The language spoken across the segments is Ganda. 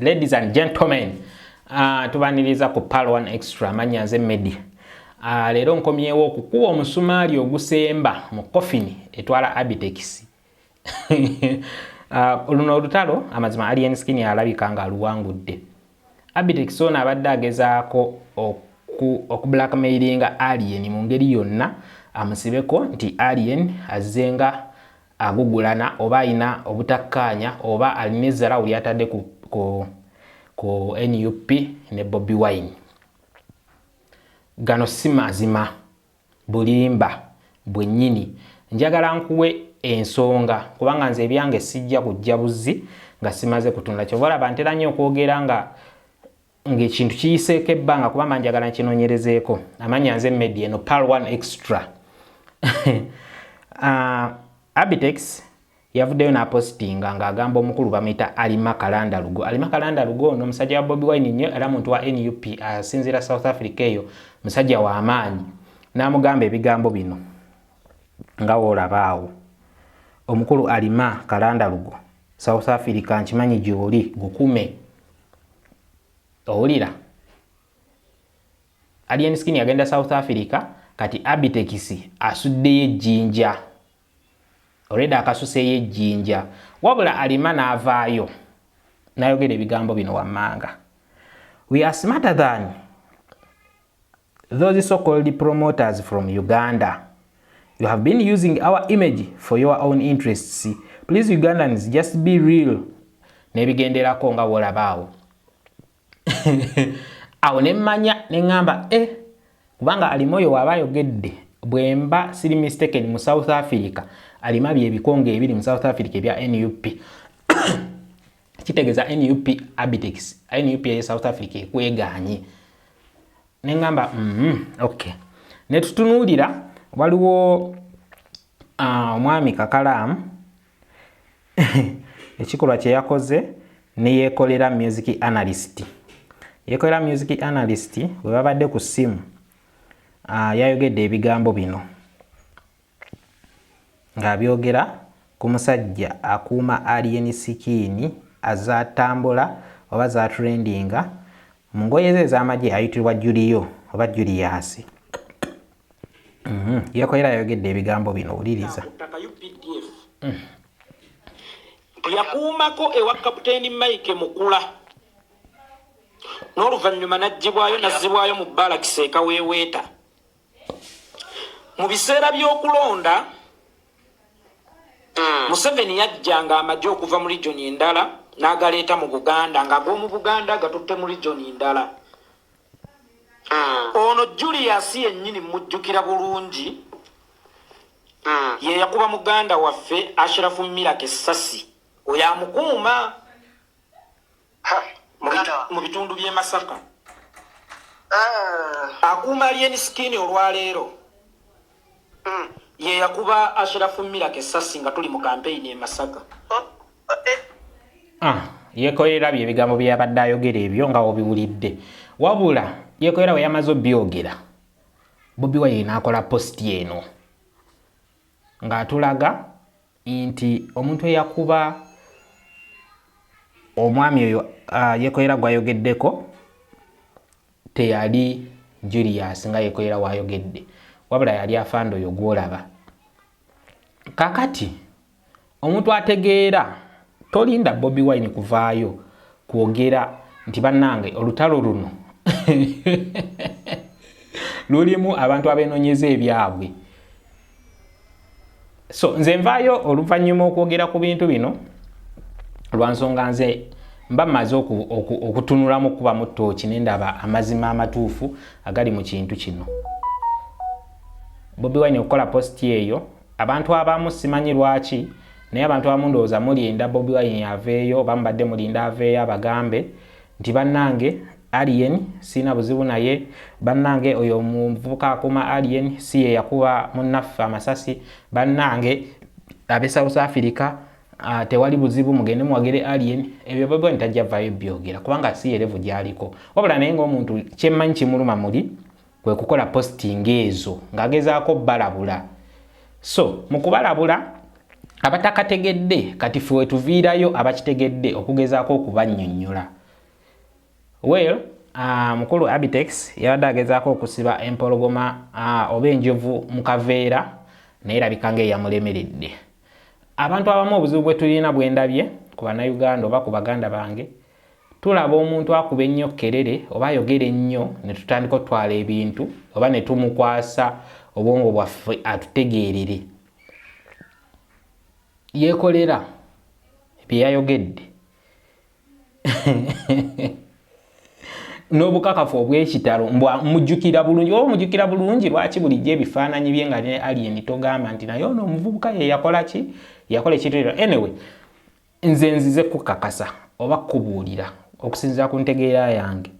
ladies and gentlemen, tubaniriza ku Pal 1 Extra manyanze media. Lero nkomyewo okukuba omusumaali ogusemba mu coffin etwala Abtex. Luno olutalo amazima alien skin alabika nga luwangudde. Abtex ono abadde agezaako okublackmailinga alien mu ngeri yonna amusibeko nti alien azenga agugulana oba ayina obutakkaanya oba alina ezzalaawo lyatadde ku NUP ne Bobi Wine. Gano si mazima bulimba bwennyini. Njagala nkuwe ensonga kubanga nze ebyange sijja kujja buzzi nga simaze kutunda. Kyobola bantera nnyo okwogera ng'ekintu kiyiseeko ebbanga kubanga njagala nkinoonyerezeeko. Amanyanze media eno Pal 1 Extra. Abtex yavuddeyo n'apositinga ng'agamba omukulu bamuyita Alima Kalandalugo. Alima Kalandalugo ono musajja wa Bobi Wine nnyo era muntu wa NUP asinziira South Africa eyo, musajja wa amaanyi. N'amugamba ebigambo bino nga woolabaawo. Omukulu Alima Kalandalugo, South Africa nkimanyi gy'oli gukume. Owulira? Alien Skin yagenda South Africa kati Abtex asuddeyo ejjinja. Already akasuseyo ejjinja. Wabula Alima n'avaayo n'ayogera ebigambo bino wammanga. We are smarter than those so-called promoters from Uganda. You have been using our image for your own interests. Please Ugandans, just be real. Nebigenderako nga wolabaawo. Awo nemmanya neŋŋamba kubanga Alima oyo waba ayogedde bwemba siri mistaken mu South Africa Alima byebikonge ebiri mu South Africa ebya NUP. Kitegeeza NUP Abtex, NUP ya South Africa ekwegaanye. Neŋŋamba okay. Ne tutunuulira waliwo omwami Kakalamu ekikolwa kye yakoze ne yeekolera music analyst. Yeekolera music analyst bwe babadde ku ssimu yayogedde ebigambo bino ng'abyogera ku musajja akuuma alien skin azatambula oba za trendinga mu ngoye ze ez'amagye ayitibwa Julio oba Julius. Yeekolera yayogedde ebigambo bino wuliriza. Yakuumako ewa Kapiteeni Mike Mukula n'oluvannyuma n'aggyibwayo n'azzibwayo mu Barracks e Kaweeweeta. Mu biseera by'okulonda Museveni yajjanga amagye okuva mu region endala n'agaleeta mu Buganda ng'ag'omu Buganda gatutte mu region endala. Ono Julius yennyini mujjukira bulungi ye yakuba muganda waffe Ashrafu Mirake Sassi oyo amukuuma mu bitundu by'e Masaka. Akuuma alien skin olwaleero ye yakuba Ashrafu Mirake Sassi nga tuli mu campaign e Masaka. Yeekolera bye ebigambo bye yabadde ayogera ebyo nga obiwulidde. Wabula yeekolera we yamaze obyogera Bobi Wine n'akola post eno ng'atulaga nti omuntu eyakuba omwami oyo yeekolera gwayogeddeko teyali Julius nga yeekolera wayogedde wabula yali afanda oyo gwolaba. Kakati omuntu ategeera tolinda Bobi Wine kuvaayo kwogera nti bannange olutalo luno lulimu abantu abenoonyeza ebyabwe. So nze nvaayo oluvannyuma okwogera ku bintu bino lwa nsonga nze mba mmaze okutunulamu kuba mu ttooki n'endaba amazima amatuufu agali mu kintu kino. Bobi Wine okukola posti eyo abantu abamu simanyi lwaki naye abantu abamu ndowooza mulinda Bobi Wine aveeyo oba mubadde mulinda aveeyo abagambe nti bannange alien sina buzibu naye, bannange oyo omuvubuka akuuma alien si ye yakuba munnaffe amasasi, bannange abe South Africa tewali buzibu mugende muwagire alien. Ebyo Bobi Wine tajja vaayo byogera kubanga si ye level gyaliko. Wabula naye ng'omuntu kyemmanyi kimuluma muli kwe kukola posting ezo ng'agezaako balabula. So mu kubalabula abatakategedde kati ffe wetuviirayo abakitegedde okugezaako okubannyonnyola well mukulu Abtex yabadde agezaako okusiba empologoma oba enjovu mu kaveera naye erabika ng'eyamulemeredde. Abantu abamu obuzibu bwe tulina bwe ndabye ku bannayuganda oba ku baganda bange, tulaba omuntu akuba ennyo kkerere oba ayogera ennyo ne tutandika otwala ebintu oba ne tumukwasa obwongo bwaffe atutegeerere. Yeekolera bye yayogedde n'obukakafu obw'ekitalo mujjukira bulungi oba mujjukira bulungi lwaki bulijjo ebifaananyi bye nga ne alien togamba nti naye ono omuvubuka ye yakola ki, yakola ekitu. Anyway, nze nzize kukakasa oba kubuulira okusinziira ku ntegeera yange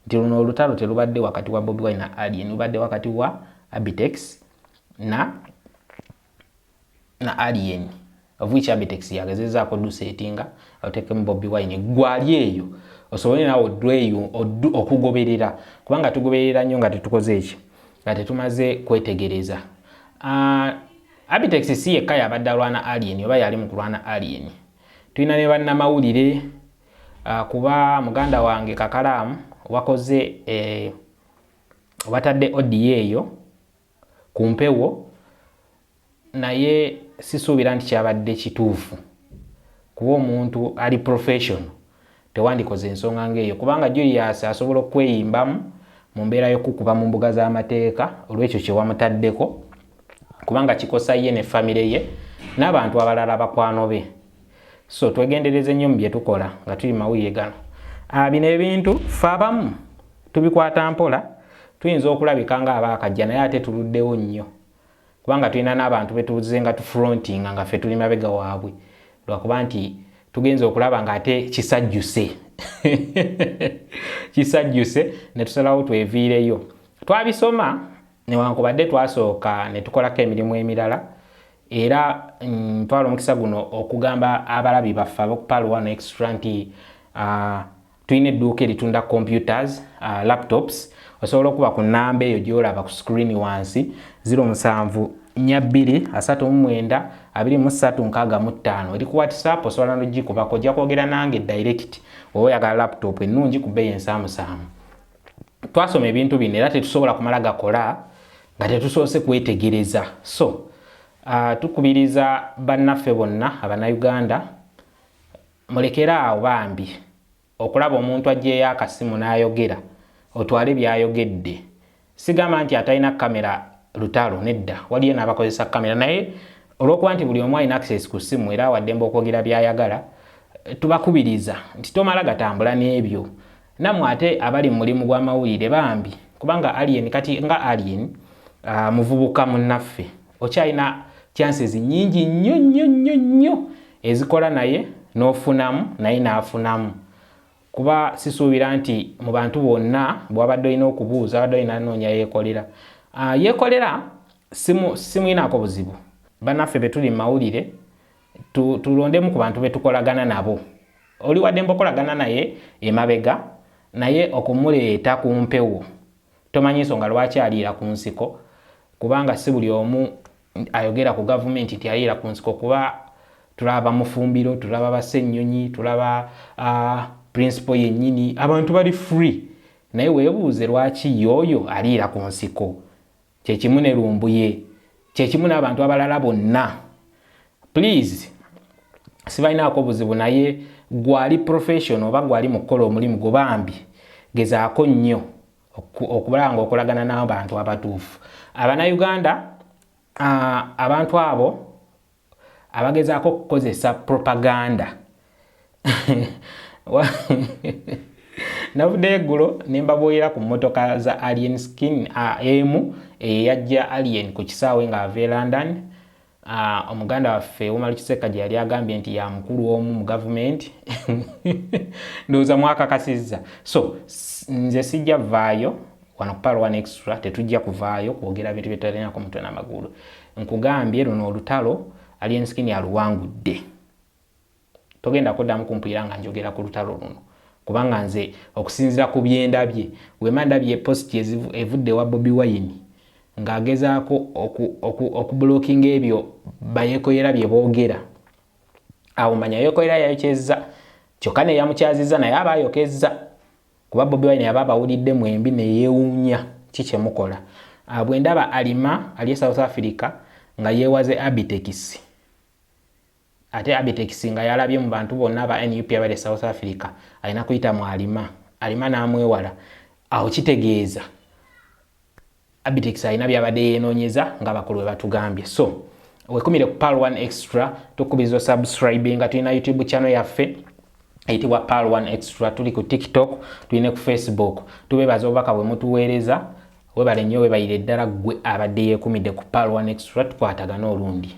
nti luno olutalo terubadde wakati wa Bobi Wine na alien, lubadde wakati wa Abtex na alien, of which Abtex yagezezaako dusetinga otekemu Bobi Wine gwali eyo osobole nawe oddweyo okugoberera, kubanga tugoberera nnyo nga tetukoze eki, nga tetumaze kwetegereza. Abtex si yekka yabadde alwana alien oba yali mu kulwana alien. Tulina ne bannamawulire kuba muganda wange Kakalaamu wakoze watadde odi eyo ku mpewo, naye sisuubira nti kyabadde kituufu kuba omuntu ali professional tewandikoze ensonga ng'eyo, kubanga Julius asobola okweyimbamu mu mbeera y'okukuba mu mbuga z'amateeka olw'ekyo kye wamutaddeko, kubanga kikosa ye ne famire ye n'abantu abalala bakwano be. So twegendereze nnyo mu bye tukola nga tuli mawulire gano. Bino ebintu ffe abamu tubikwata mpola, tuyinza okulabika nga abaakajja naye ate tuluddewo nnyo, kubanga tulina n'abantu betuze nga tufrontinga nga ffe tuli mabega waabwe, lwakuba nti tugenza okulaba nga ate kisajjuse kisajjuse ne tusalawo tweviireyo. Twabisoma newankubadde twasooka ne tukolako emirimu emirala, era ntwala omukisa guno okugamba abalabi baffe ab'okupaala wano extra nti tulina edduuka eritunda computers, laptops. Osobola okuba ku nnamba eyo gy'olaba ku screen wansi 0742392365 eri ku WhatsApp. Osobola n'ogikubako, ojja kwogera nange direct oba oyagala laptop ennungi ku bbeeyi ensaamusaamu. Twasoma ebintu bino era tetusobola kumala gakola nga tetusoose kwetegereza. So tukubiriza bannaffe bonna abannayuganda mulekeraawo bambi okulaba omuntu ajjeeyo akasimu n'ayogera otwale byayogedde. Sigamba nti atalina kamera lutalo, nedda, waliyo n'abakozesa kamera, naye olw'okuba nti buli omu alina access ku ssimu era waddembe okwogera byayagala, tubakubiriza nti tomala gatambula n'ebyo. Nammwe ate abali mu mulimu gw'amawulire bambi, kubanga alien kati nga alien muvubuka munnaffe okyalina chances nyingi nnyo nnyo nnyo nnyo ezikola naye n'ofunamu naye n'afunamu, kuba sisuubira nti mu bantu bonna bw'abadde olina okubuuza abadde olina anoonya yeekolera. Yeekolera simu inaako buzibu. Bannaffe be tuli mu mawulire tulondemu ku bantu be tukolagana nabo. Oli waddembe okolagana naye emabega, naye okumuleeta ku mpewo tomanyi nsonga lwaki aliira ku nsiko, kubanga si buli omu ayogera ku gavumenti nti aliira ku nsiko, kuba tulaba mufumbiro, tulaba basennyonyi, tulaba principal yennyini, abantu bali free. Naye weebuuze lwaki y'oyo aliira ku nsiko. Kyekimu ne lumbuye, kyekimu n'abantu abalala bonna. Please, sibalinaako buzibu, naye gwali professional oba gwali mu kukola omulimu gwo bambi gezaako nnyo okubalaba ng'okolagana n'abantu abatuufu. Abannayuganda abantu abo abagezaako okukozesa propaganda navudde eggulo ne mbabuulira ku mmotoka za alien skin emu eyajja alien ku kisaawe ng'ava e London. Omuganda waffe Umaru Kiseka gye yali agambye nti ya mukulu omu mu gavumenti ndowooza mwakakasizza. So nze sijja vaayo wano ku Palo One Extra, tetujja kuvaayo kwogera bintu bye tutalinaako mutwe n'amagulu. Nkugambye luno olutalo alien skin aluwangudde. Togenda kuddamu kumpiira nga njogera ku lutalo luno, kubanga nze okusinziira ku byendabye wema ndabye post evudde wa Bobi Wine ng'agezaako okublockinga ebyo bayeekoyera bye boogera. Awo manya yeekoyera yayokyezza kyokka ne yamukyaziza naye aba ayokezza. kuba Bobi Wine yaba bawulidde mwembi ne yeewuunya kiki mukola. Bwe ndaba alima ali South Africa nga yeewaze Abtex. Ate Abtex nga yalabye mu bantu bonna ba NUP abali South Africa alina kuyita mu alima n'amwewala. Awo kitegeeza Abtex alina byabadde yeenoonyeza nga bakulu bwe batugambye. So wekumire ku Pal 1 Extra, tukubizo subscribe nga tulina YouTube channel yaffe eyitibwa Pal 1 Extra, tuli ku TikTok, tulina ku Facebook. Tubebaza obubaka bwe mutuweereza, webale nnyo webayire ddala gwe abadde yeekumidde ku Pal 1 Extra, tukwatagana olundi.